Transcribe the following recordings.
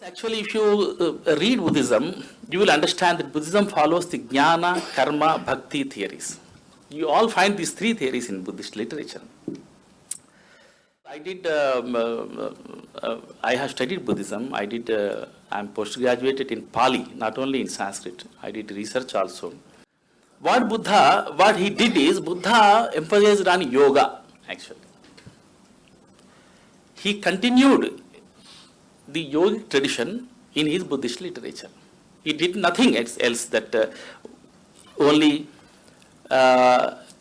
Actually, if you read Buddhism, you will understand that Buddhism follows the Jnana, Karma, Bhakti theories. You all find these three theories in Buddhist literature. I have studied Buddhism. I'm postgraduated in Pali, not only in Sanskrit. I did research also. What he did is, Buddha emphasized on yoga, actually. He continued the yogic tradition in his Buddhist literature. He did nothing else that only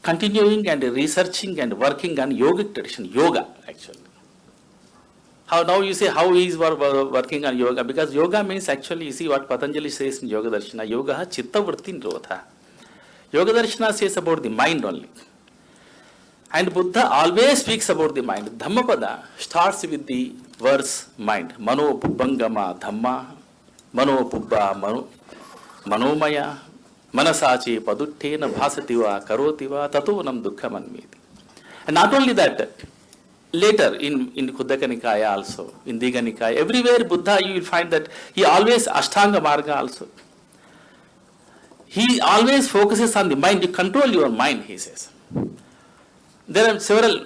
continuing and researching and working on yogic tradition, yoga actually. How now you say how he is working on yoga? Because yoga means actually, you see what Patanjali says in Yoga Darshana, yoga chitta vritti nirodha. Yoga Darshana says about the mind only. And Buddha always speaks about the mind. Dhammapada starts with the verse mind. Mano pubbangama dhamma, mano pubba manomaya, manasache paduttena bhasativa karotiva tatonam dukkhamanmeti. And not only that, later in Khuddaka Nikaya also, in Digha Nikaya, everywhere Buddha you will find that he always Ashtanga Marga also. He always focuses on the mind. You control your mind, he says. There are several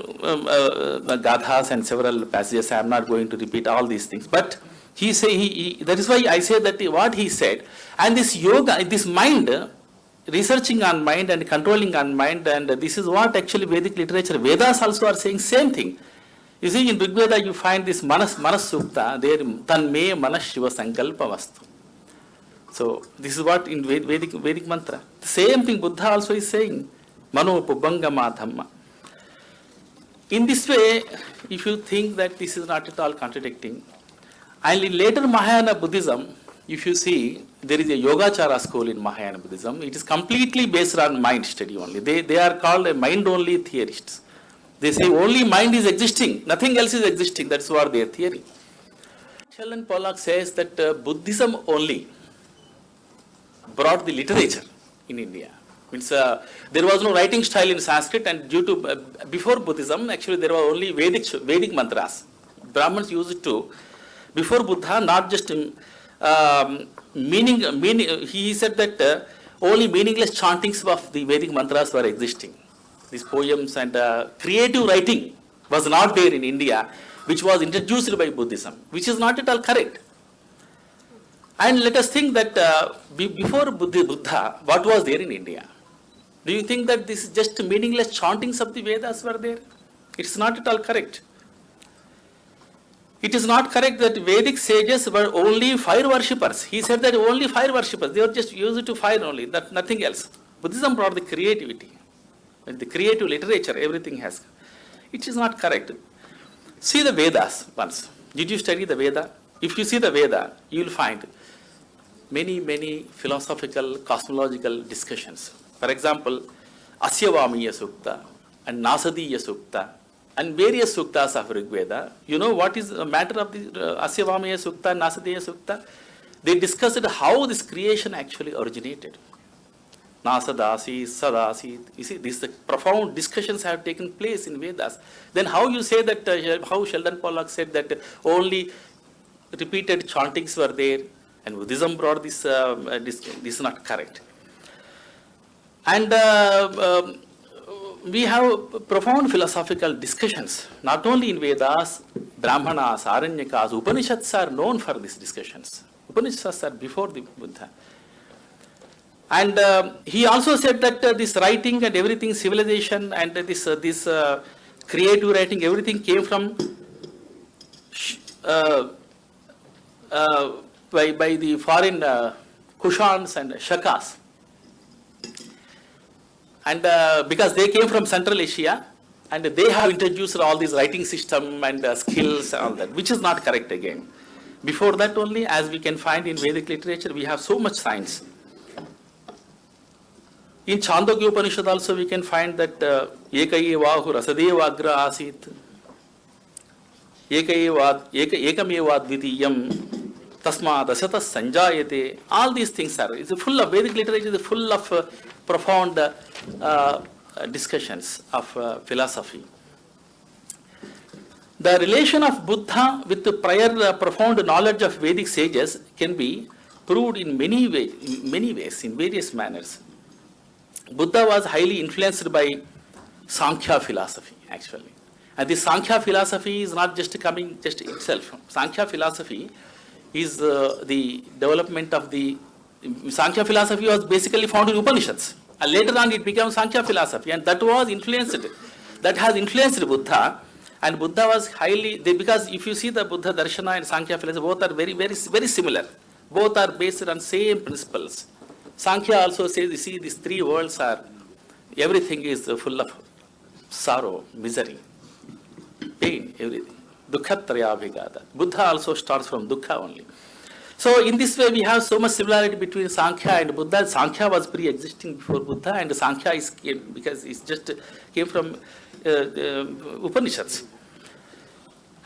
gathas and several passages. I am not going to repeat all these things. But that is why I say that what he said. And this yoga, this mind, researching on mind and controlling on mind, and this is what actually Vedic literature, Vedas also are saying same thing. You see, in Rig Veda you find this Manas Sukta, there Tan Me Manas Shiva Sankalpa Vastu. So this is what in Vedic mantra. The same thing Buddha also is saying. Mano Pubbangama Dhamma. In this way, if you think that this is not at all contradicting, and in later Mahayana Buddhism, if you see, there is a Yogacara school in Mahayana Buddhism. It is completely based on mind study only. They are called a mind-only theorists. They say only mind is existing, nothing else is existing. That's what their theory. Sheldon Pollock says that Buddhism only brought the literature in India. Means there was no writing style in Sanskrit, and due to before Buddhism, actually there were only Vedic mantras. Brahmins used to, before Buddha, not just meaning. He said that only meaningless chantings of the Vedic mantras were existing. These poems and creative writing was not there in India, which was introduced by Buddhism, which is not at all correct. And let us think that before Buddha, what was there in India? Do you think that this is just meaningless chantings of the Vedas were there? It's not at all correct. It is not correct that Vedic sages were only fire worshippers. He said that only fire worshippers. They were just used to fire only, that nothing else. Buddhism brought the creativity, the creative literature, everything has. It is not correct. See the Vedas once. Did you study the Veda? If you see the Veda, you will find many philosophical, cosmological discussions. For example, Asyavamiya Sukta and Nasadiya Sukta and various suktas of Rig Veda. You know what is the matter of the Asyavamiya Sukta and Nasadiya Sukta? They discussed how this creation actually originated. Nasadasi, Sadasi. You see, these profound discussions have taken place in Vedas. Then how you say that, how Sheldon Pollock said that only repeated chantings were there and Buddhism brought this, this is not correct. And we have profound philosophical discussions, not only in Vedas, Brahmanas, Aranyakas, Upanishads are known for these discussions. Upanishads are before the Buddha. And he also said that this writing and everything, civilization and this creative writing, everything came from by the foreign Kushans and Shakas. And because they came from Central Asia, and they have introduced all these writing system and skills and all that, which is not correct again. Before that only, as we can find in Vedic literature, we have so much science. In Chandogya Upanishad also we can find that Ekayevahu Rasadeva Agra Asit, Ekamevad Vidiyam, Tasma Dasatas Sanjayate. All these things are, it's full of Vedic literature, is full of profound discussions of philosophy. The relation of Buddha with the prior profound knowledge of Vedic sages can be proved in many ways, in various manners. Buddha was highly influenced by Sankhya philosophy, actually. And this Sankhya philosophy is not just coming just itself. Sankhya philosophy is the development of the Sankhya philosophy was basically found in Upanishads. And later on it became Sankhya philosophy, and that has influenced Buddha. And Buddha was highly, because if you see the Buddha Darshana and Sankhya philosophy, both are very similar. Both are based on same principles. Sankhya also says, you see, these three worlds are, everything is full of sorrow, misery, pain, everything. Dukkhatrayabhigata. Buddha also starts from dukkha only. So in this way, we have so much similarity between Sankhya and Buddha. Sankhya was pre-existing before Buddha, and Sankhya because it just came from Upanishads.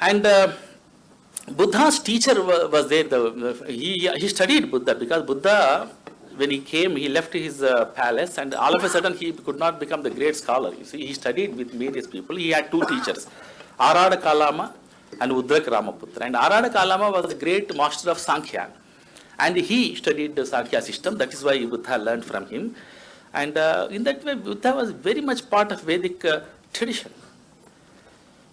And Buddha's teacher was there. He studied Buddha, because Buddha, when he came, he left his palace, and all of a sudden he could not become the great scholar. You see, he studied with various people. He had two teachers, Arada Kalama and Udrak Ramaputra. And Arada Kalama was the great master of Sankhya, and he studied the Sankhya system. That is why Buddha learned from him. And in that way, Buddha was very much part of Vedic tradition.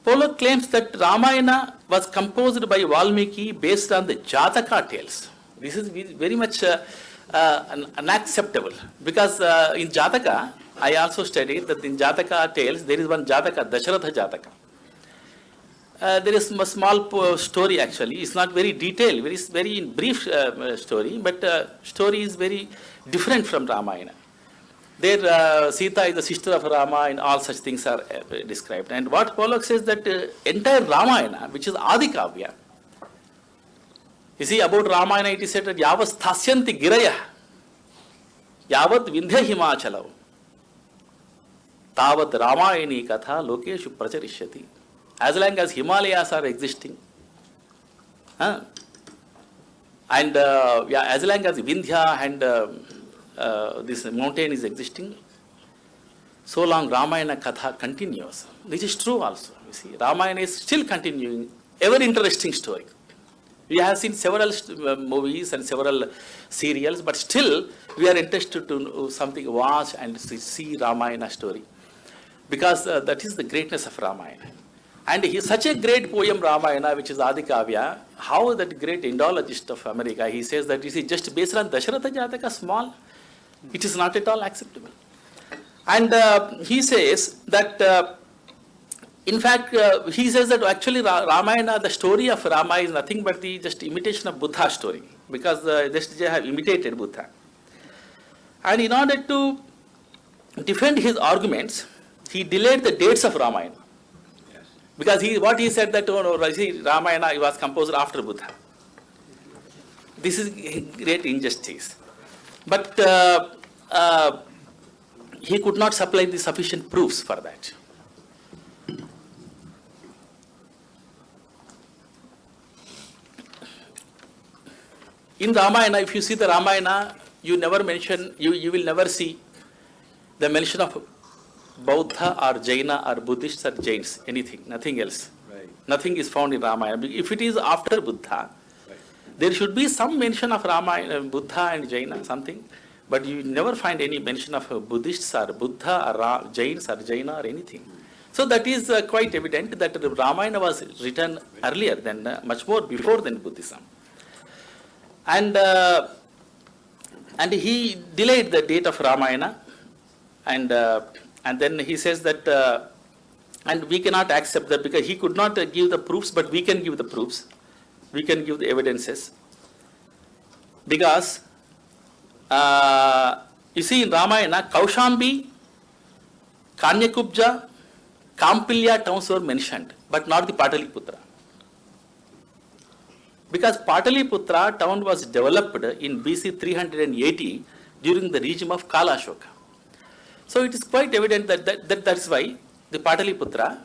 Pollock claims that Ramayana was composed by Valmiki based on the Jataka tales. This is very much unacceptable, because in Jataka, I also studied that in Jataka tales, there is one Jataka, Dasharatha Jataka. There is a small story actually. It's not very detailed, very brief story, but story is very different from Ramayana. There, Sita is the sister of Rama, and all such things are described. And what Pollock says that entire Ramayana, which is Adi Kavya, you see, about Ramayana it is said that Yavas Thasyanti Giraya, Yavat Vindhya Himachalau, Tavat Ramayani Katha Lokeshu Pracharishyati. As long as Himalayas are existing, and as long as Vindhya and this mountain is existing, so long Ramayana Katha continues. This is true also. You see, Ramayana is still continuing, ever interesting story. We have seen several movies and several serials, but still we are interested to something, watch and see Ramayana story, because that is the greatness of Ramayana. And he is such a great poem, Ramayana, which is Adi Kavya. How that great Indologist of America, he says that, you see, just based on Dasharatha Jataka, small, it is not at all acceptable. And he says that, in fact, he says that actually Ramayana, the story of Rama is nothing but the just imitation of Buddha's story, because they have imitated Buddha. And in order to defend his arguments, he delayed the dates of Ramayana. Because what he said that Ramayana was composed after Buddha. This is great injustice. But he could not supply the sufficient proofs for that. In Ramayana, if you see the Ramayana, you will never see the mention of Buddha or Jaina or Buddhists or Jains, anything, nothing else. Right. Nothing is found in Ramayana. If it is after Buddha, there should be some mention of Ramayana, Buddha and Jaina, something, but you never find any mention of Buddhists or Buddha or Jains or Jaina or anything. So that is quite evident that Ramayana was written earlier than, much more before than Buddhism. And he delayed the date of Ramayana, and then he says that, and we cannot accept that, because he could not give the proofs, but we can give the proofs. We can give the evidences. Because, you see, in Ramayana, Kaushambi, Kanyakubja, Kampilya towns were mentioned, but not the Pataliputra. Because Pataliputra town was developed in BC 380 during the regime of Kalashoka. So it is quite evident that is why the Pataliputra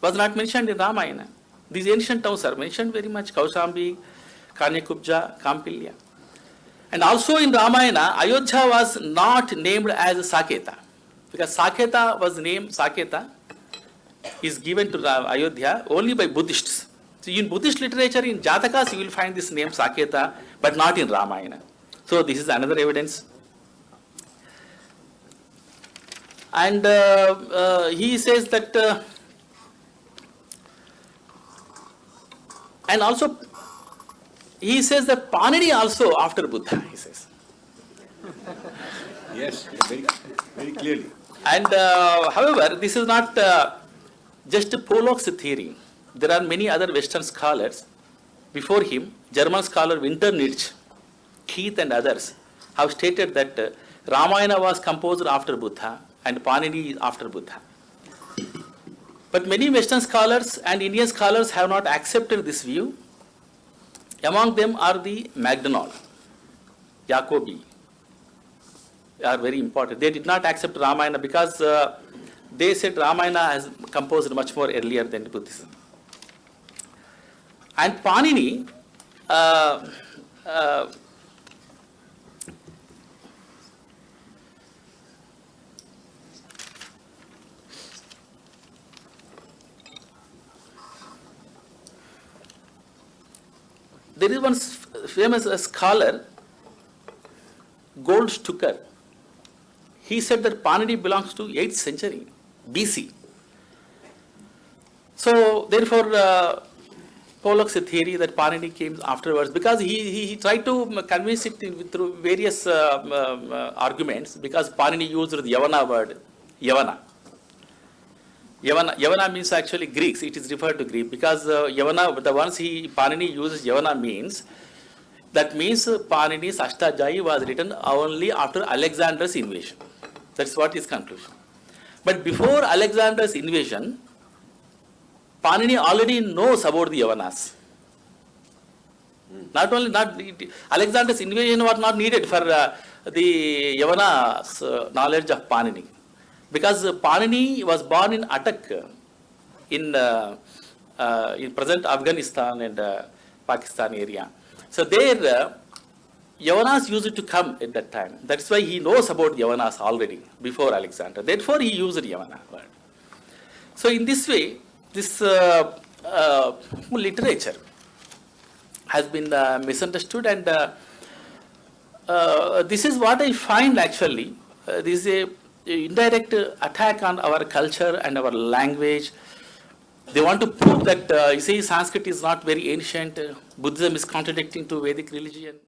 was not mentioned in Ramayana. These ancient towns are mentioned very much, Kaushambi, Kanyakubja, Kampilya. And also in Ramayana, Ayodhya was not named as Saketa, because Saketa was named Saketa is given to Ayodhya only by Buddhists. So in Buddhist literature, in Jatakas, you will find this name Saketa, but not in Ramayana. So this is another evidence. And he says that, and also he says that Panini also after Buddha, he says. Yes, very, very clearly. And however, this is not just Pollock's theory. There are many other Western scholars before him. German scholar Winter Nietzsche, Keith and others have stated that Ramayana was composed after Buddha and Panini is after Buddha. But many Western scholars and Indian scholars have not accepted this view. Among them are the MacDonald, Jacobi, are very important. They did not accept Ramayana because they said Ramayana has composed much more earlier than Buddhism. And Panini, there is one famous scholar, Goldstucker. He said that Panini belongs to 8th century BC. So therefore, Pollock's theory that Panini came afterwards, because he tried to convince it through various arguments, because Panini used the Yavana word, Yavana. Yavana means actually Greeks, it is referred to Greek, because Yavana, the ones Panini uses Yavana means, that means Panini's Ashtajayi was written only after Alexander's invasion. That's what his conclusion. But before Alexander's invasion, Panini already knows about the Yavanas. Alexander's invasion was not needed for the Yavana's knowledge of Panini. Because Panini was born in Attock, in present Afghanistan and Pakistan area. So there, Yavanas used to come at that time. That's why he knows about Yavanas already, before Alexander. Therefore, he used Yavana word. So in this way, this literature has been misunderstood, and this is what I find actually. This is a indirect attack on our culture and our language. They want to prove that, you see, Sanskrit is not very ancient, Buddhism is contradicting to Vedic religion.